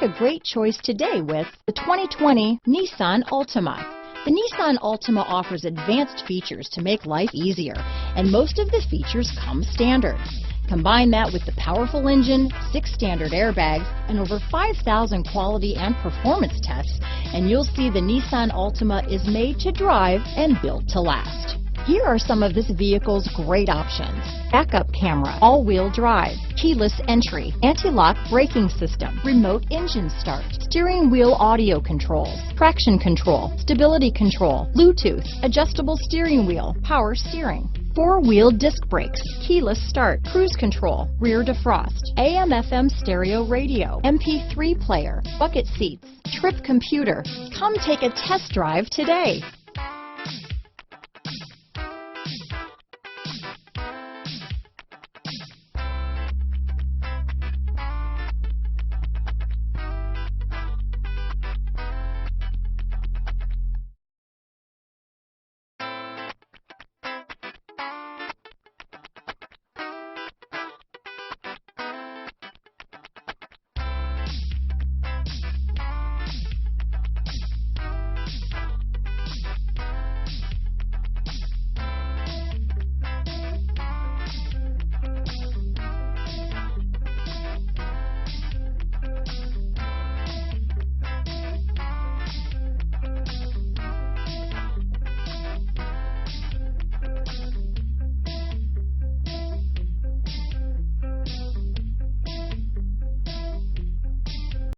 a great choice today with the 2020 Nissan Altima. The Nissan Altima offers advanced features to make life easier, and most of the features come standard. Combine that with the powerful engine, 6 standard airbags, and over 5,000 quality and performance tests, and you'll see the Nissan Altima is made to drive and built to last. Here are some of this vehicle's great options: backup camera, all-wheel drive, keyless entry, anti-lock braking system, remote engine start, steering wheel audio controls, traction control, stability control, Bluetooth, adjustable steering wheel, power steering, 4-wheel disc brakes, keyless start, cruise control, rear defrost, AM/FM stereo radio, MP3 player, bucket seats, trip computer. Come take a test drive today.